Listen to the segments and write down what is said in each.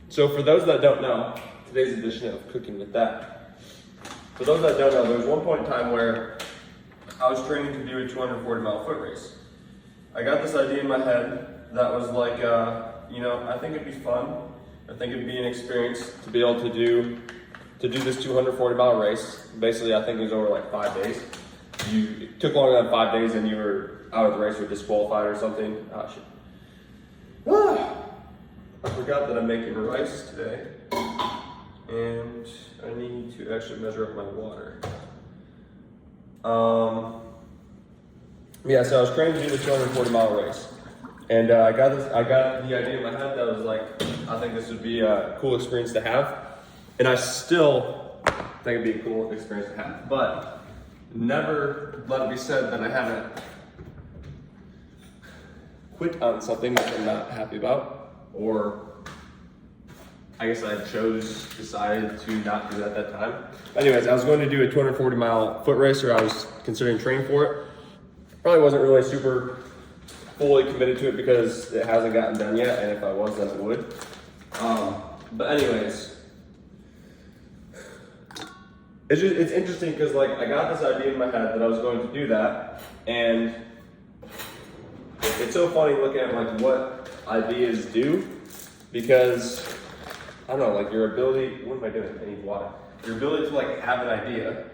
So for those that don't know, today's edition of Cooking with That. For those that don't know, there was one point in time where I was training to do a 240-mile foot race. I got this idea in my head that was like, I think it'd be fun. I think it'd be an experience to be able to do this 240-mile race. Basically, I think it was over like 5 days. It took longer than 5 days and you were out of the race or disqualified or something. Oh, shit. I forgot that I'm making rice today. And I need to actually measure up my water. So I was training to do the 240-mile race. And I got the idea in my head that was like, I think this would be a cool experience to have. And I still think it'd be a cool experience to have. But never let it be said that I haven't quit on something that I'm not happy about. Or I guess I decided to not do that at that time. Anyways, I was going to do a 240-mile foot race, or I was considering training for it. Probably wasn't really super fully committed to it because it hasn't gotten done yet, and if I was, then it would. But anyways, it's interesting because like I got this idea in my head that I was going to do that, and it's so funny looking at like what ideas do, because I don't know, like your ability. What am I doing? I need water. Your ability to like have an idea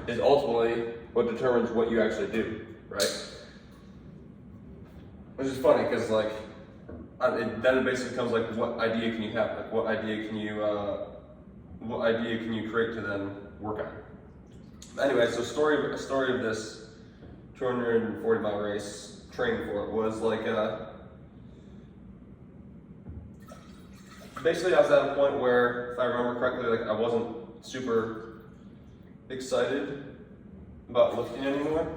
is ultimately what determines what you actually do, right? Which is funny because like then it basically becomes like, what idea can you have? Like what idea can you create to then work on? But anyway, so a story of this 240-mile race training for it was like basically I was at a point where, if I remember correctly, like I wasn't super excited about lifting anymore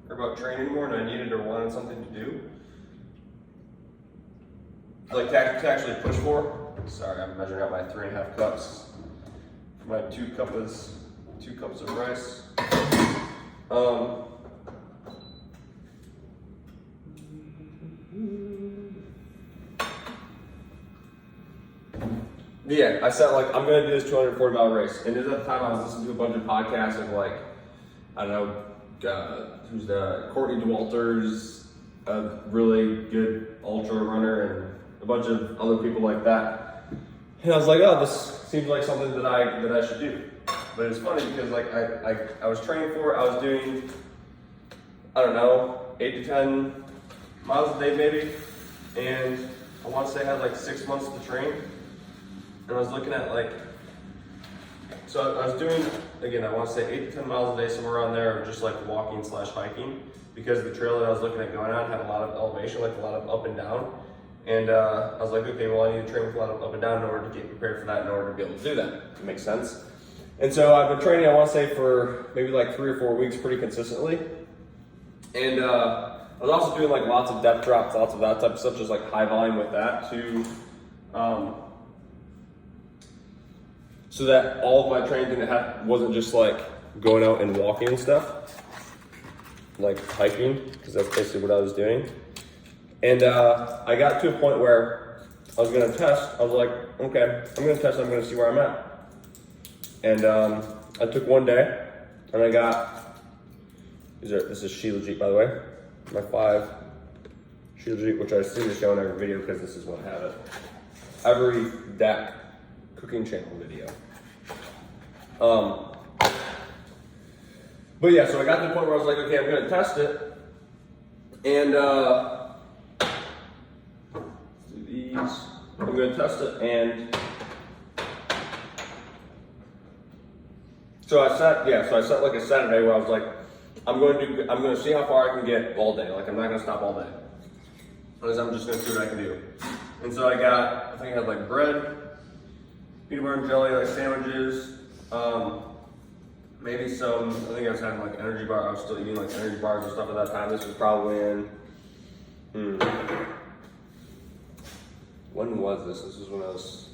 or about training anymore, and I needed or wanted something to do. Like to actually push for. Sorry, I'm measuring out my 3.5 cups for my 2 cups of rice. Yeah, I said like I'm gonna do this 240-mile race, and at the time I was listening to a bunch of podcasts of like, I don't know, who's the Courtney Dauwalter's a really good ultra runner, and a bunch of other people like that. And I was like, oh, this seems like something that I should do. But it's funny because like I was training for it. I was doing, I don't know, 8 to 10 miles a day maybe, and I want to say I had like 6 months to train. And I was looking at like, so I was doing, again, I want to say 8 to 10 miles a day, somewhere around there, of just like walking / hiking, because the trail that I was looking at going on had a lot of elevation, like a lot of up and down. And I was like, okay, well I need to train with a lot of up and down in order to get prepared for that, in order to be able to do that. It makes sense. And so I've been training, I want to say for maybe like 3 or 4 weeks pretty consistently. And I was also doing like lots of depth drops, lots of that type of stuff, just like high volume with that too. So that all of my training wasn't just like going out and walking and stuff, like hiking, because that's basically what I was doing. And I got to a point where I was gonna test. I was like, okay, I'm gonna test, I'm gonna see where I'm at. And I took one day, and I got, this is Shilajit, by the way, my 5 Shilajit, which I seem to show in every video because this is what I have it. Every DAC cooking channel video. But yeah, so I got to the point where I was like, okay, I'm gonna test it. And do these. I'm gonna test it, and so I set like a Saturday where I was like, I'm gonna see how far I can get all day. Like I'm not gonna stop all day. I'm just gonna see what I can do. And so I think I had like bread, peanut butter and jelly, like sandwiches, maybe some, I think I was having like energy bar. I was still eating like energy bars and stuff at that time. This was probably in, when was this? This was when I was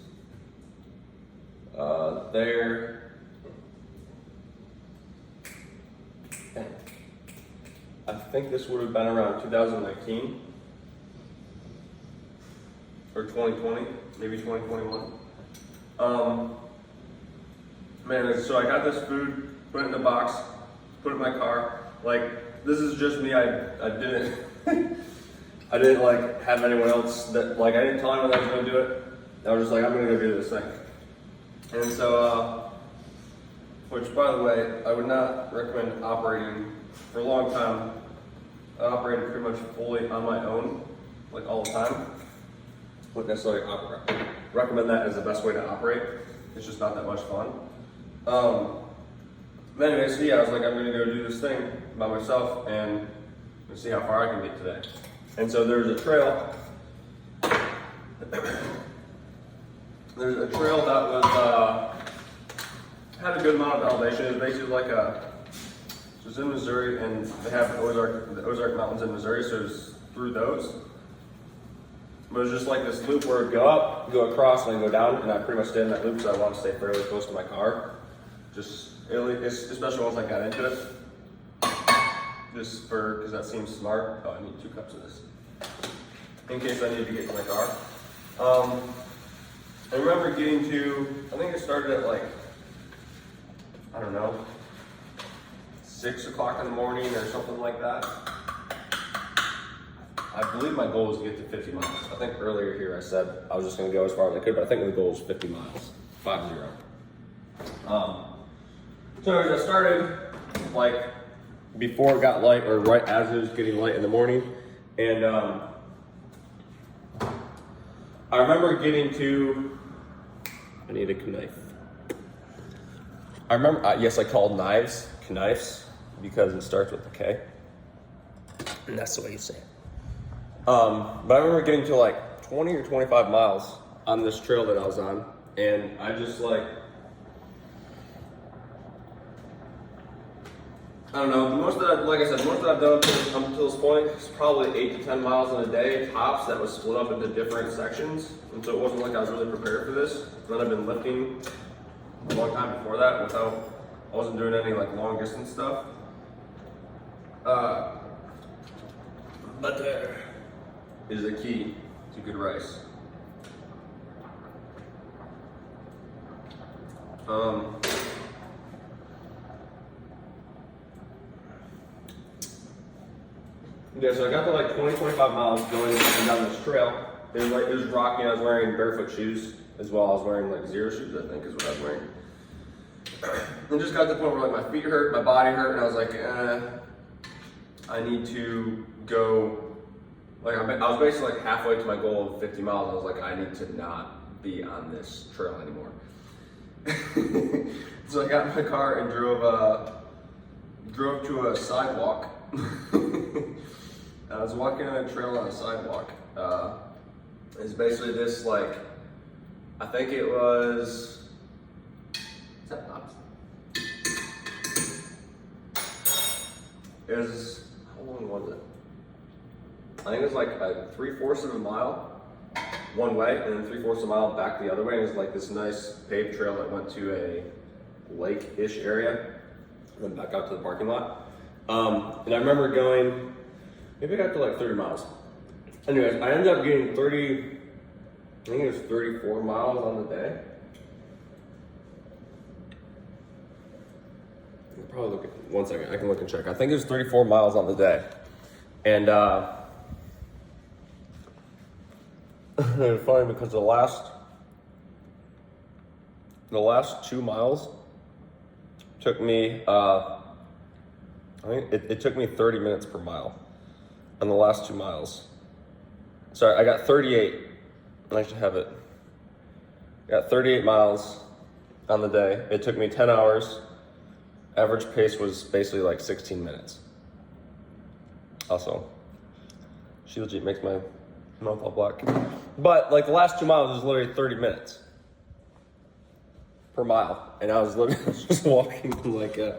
there. I think this would have been around 2019. or 2020, maybe 2021. Man, so I got this food, put it in the box, put it in my car. Like, this is just me. I didn't I didn't like have anyone else that, like, I didn't tell anyone that I was gonna do it. I was just like, I'm gonna go do this thing. And so, which by the way, I would not recommend operating for a long time. I operated pretty much fully on my own, like all the time. Wouldn't necessarily recommend that as the best way to operate. It's just not that much fun. But anyway, so yeah, I was like, I'm gonna go do this thing by myself and see how far I can get today. And so there's a trail. There's a trail that was had a good amount of elevation. It was basically like it was in Missouri, and they have the Ozark Mountains in Missouri, so it was through those. But it was just like this loop where it'd go up, go across, and then go down, and I pretty much stayed in that loop because I wanted to stay fairly close to my car. Especially once I got into it. Because that seems smart. Oh, I need 2 cups of this. In case I need to get to my car. I remember getting to, I think it started at like, I don't know, 6 o'clock in the morning or something like that. I believe my goal was to get to 50 miles. I think earlier here I said I was just gonna go as far as I could, but I think the goal was 50 miles, 50. So as I started, like, before it got light, or right as it was getting light in the morning, and I remember getting to, I need a knife. I remember, yes, I called knives, knives, because it starts with a K, and that's the way you say it. But I remember getting to like 20 or 25 miles on this trail that I was on, and I just like, I don't know, most that I've done up until this point is probably 8 to 10 miles in a day, tops, that was split up into different sections. And so it wasn't like I was really prepared for this. And then I've been lifting a long time before that without, I wasn't doing any like long distance stuff. But there is a key to good rice. Yeah, so I got to like 20, 25 miles going up and down this trail. It was rocky. I was wearing barefoot shoes as well. I was wearing like zero shoes, I think, is what I was wearing. And just got to the point where like my feet hurt, my body hurt, and I was like, I need to go. Like I was basically like halfway to my goal of 50 miles. I was like, I need to not be on this trail anymore. So I got in my car and drove to a sidewalk. I was walking on a trail on a sidewalk. It's basically this, like, I think it was, is that pops? It was, how long was it? I think it was like a 3/4 of a mile one way, and then 3/4 of a mile back the other way. And it was like this nice paved trail that went to a lake-ish area, and then back out to the parking lot. And I remember going, maybe I got to like 30 miles. Anyways, I ended up getting 30, I think it was 34 miles on the day. I'll probably look at, 1 second, I can look and check. I think it was 34 miles on the day. And it was funny because the last 2 miles took me, I think it took me 30 minutes per mile on the last 2 miles. Sorry, I got 38. I should have it. I got 38 miles on the day. It took me 10 hours. Average pace was basically like 16 minutes. Also, she legit makes my mouth all black. But like the last 2 miles was literally 30 minutes per mile. And I was literally just walking like I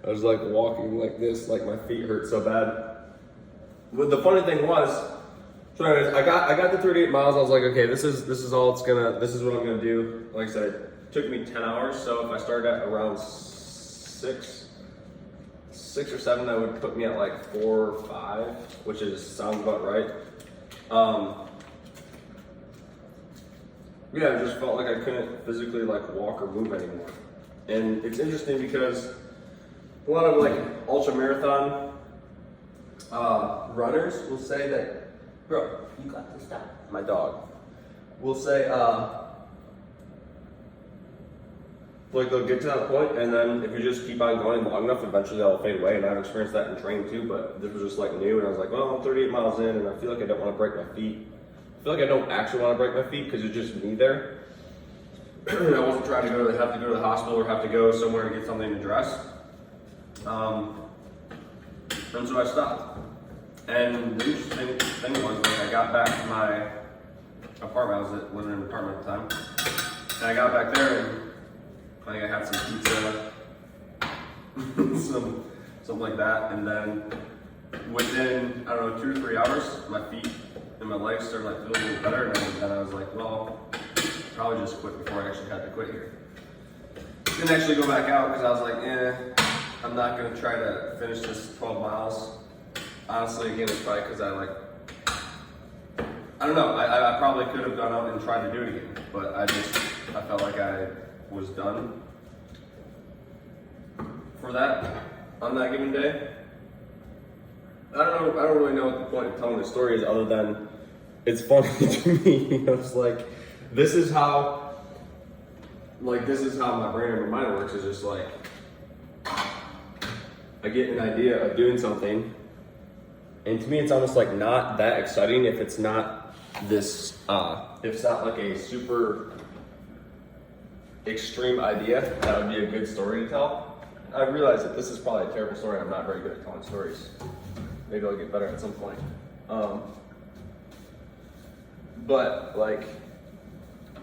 was like walking like this, like my feet hurt so bad. But the funny thing was, so anyways, I got to 38 miles. I was like, okay, this is what I'm gonna do. Like I said, it took me 10 hours. So if I started at around 6 or 7, that would put me at like 4 or 5, which sounds about right. yeah, I just felt like I couldn't physically like walk or move anymore. And it's interesting because a lot of like ultra marathon runners will say that, bro, you got to stop. My dog will say, like they'll get to that point, and then if you just keep on going long enough, eventually they'll fade away. And I've experienced that in training too, but this was just like new, and I was like, well, I'm 38 miles in, and I feel like I don't want to break my feet. I feel like I don't actually want to break my feet because it's just me there. I wasn't trying to have to go to the hospital or have to go somewhere to get something to dress. And so I stopped. And the interesting thing was, like, I got back to my apartment. I was living in an apartment at the time. And I got back there, and I think I had some pizza, something like that. And then within, I don't know, 2 to 3 hours, my feet and my legs started like feeling a little better. And then I was like, well, probably just quit before I actually had to quit here. Didn't actually go back out because I was like, I'm not gonna try to finish this 12 miles. Honestly, again, it's probably because I don't know, I probably could have gone out and tried to do it again, but I felt like I was done for that on that given day. I don't really know what the point of telling the story is other than it's funny to me. You know, it's like, this is how my brain and my mind works, is just like, I get an idea of doing something, and to me it's almost like not that exciting if it's not this, if it's not like a super extreme idea that would be a good story to tell. I realize that this is probably a terrible story. I'm not very good at telling stories. Maybe I'll get better at some point. But like,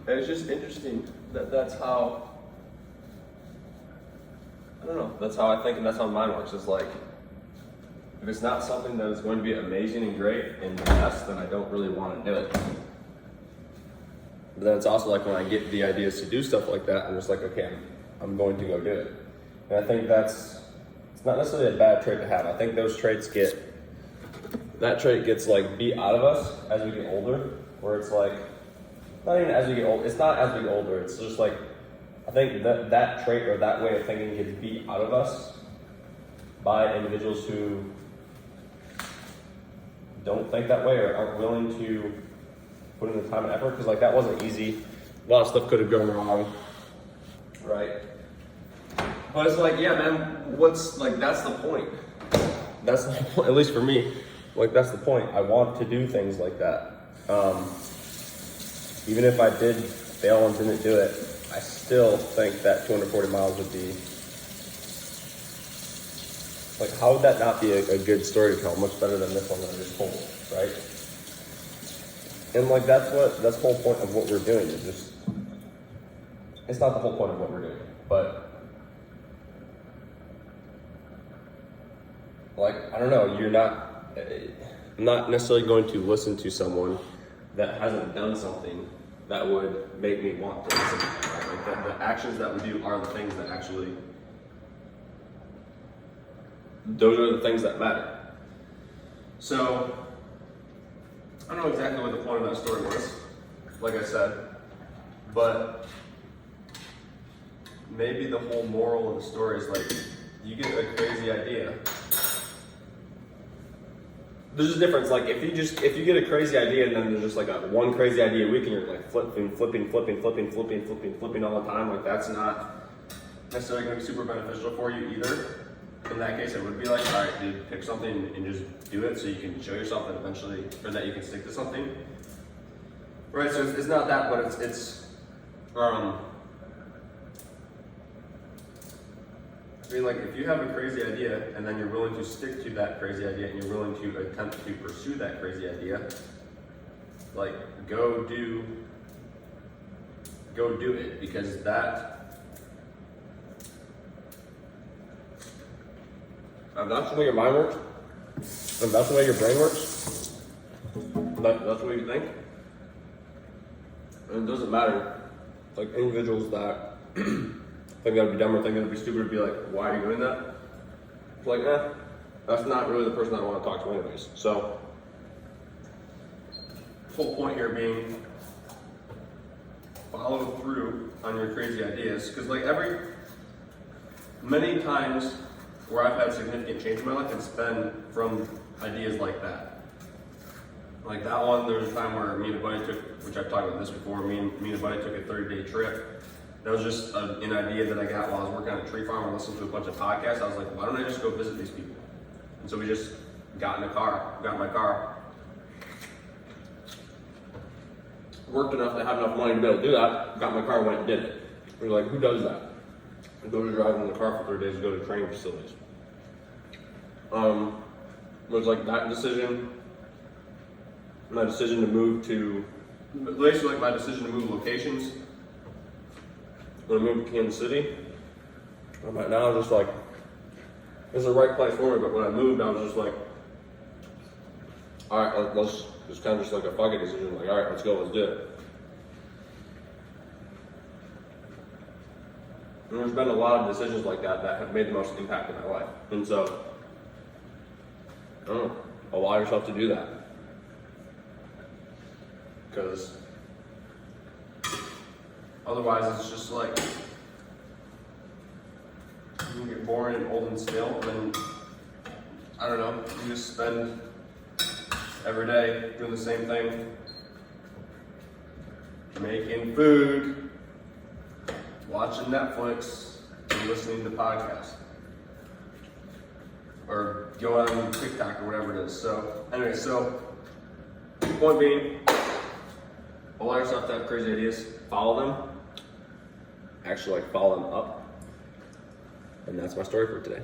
it's just interesting that that's how, I don't know, that's how I think and that's how mine works. Is like, if it's not something that is going to be amazing and great and the best, then I don't really want to do it. But then it's also like when I get the ideas to do stuff like that, I'm just like, okay, I'm going to go do it. And I think it's not necessarily a bad trait to have. I think those traits that trait gets like beat out of us as we get older, where it's like, not even as we get older, it's not as we get older, it's just like, I think that trait or that way of thinking gets beat out of us by individuals who don't think that way or aren't willing to put in the time and effort, because like that wasn't easy. A lot of stuff could have gone wrong, right? But it's like, yeah, man, that's the point. That's the point, at least for me. Like, that's the point. I want to do things like that. Even if I did fail and didn't do it, I still think that 240 miles would be, like, how would that not be a good story to tell? Much better than this one that I just told, right? And like, that's the whole point of what we're doing. It's not the whole point of what we're doing, but like, I don't know, I'm not necessarily going to listen to someone that hasn't done something that would make me want to listen to them, right? Like the actions that we do are the things that actually, those are the things that matter. So, I don't know exactly what the point of that story was, like I said, but maybe the whole moral of the story is like, you get a crazy idea. There's a difference. Like if you get a crazy idea and then there's just like one crazy idea a week and you're like flipping all the time, like that's not necessarily going to be super beneficial for you either. In that case, it would be like, all right, dude, pick something and just do it so you can show yourself that eventually, or that you can stick to something. Right, so it's not that, but I mean, like, if you have a crazy idea and then you're willing to stick to that crazy idea and you're willing to attempt to pursue that crazy idea, like, go do it, because if that's the way your mind works, if that's the way your brain works, that's the way you think, and it doesn't matter. Like, individuals that think that would be dumb or think that would be stupid would be like, why are you doing that? It's like, that's not really the person I want to talk to anyways. So, whole point here being, follow through on your crazy ideas. Because like many times where I've had significant change in my life, it's been from ideas like that. Like that one, there was a time where me and a buddy took, which I've talked about this before, me and a buddy took a 30-day trip. That was just an idea that I got while I was working on a tree farm and listening to a bunch of podcasts. I was like, why don't I just go visit these people? And so we just got in my car, worked enough to have enough money to be able to do that, got in my car, went and did it. We were like, who does that? I go to driving in the car for 3 days to go to training facilities. It was like that decision, my decision to move to, basically like my decision to move locations. When I moved to Kansas City, now I was just like, it's the right place for me, but when I moved, I was just like, all right, let's just kind of just like a fuck it decision, like, all right, let's go, let's do it. And there's been a lot of decisions like that that have made the most impact in my life. And so, I don't know, allow yourself to do that. Because otherwise it's just like, you get boring and old and stale, and then, I don't know, you just spend every day doing the same thing, making food, watching Netflix, and listening to podcasts, or going on TikTok or whatever it is. So anyway, point being, allow yourself to have crazy ideas, follow them, actually like follow them up, and that's my story for today.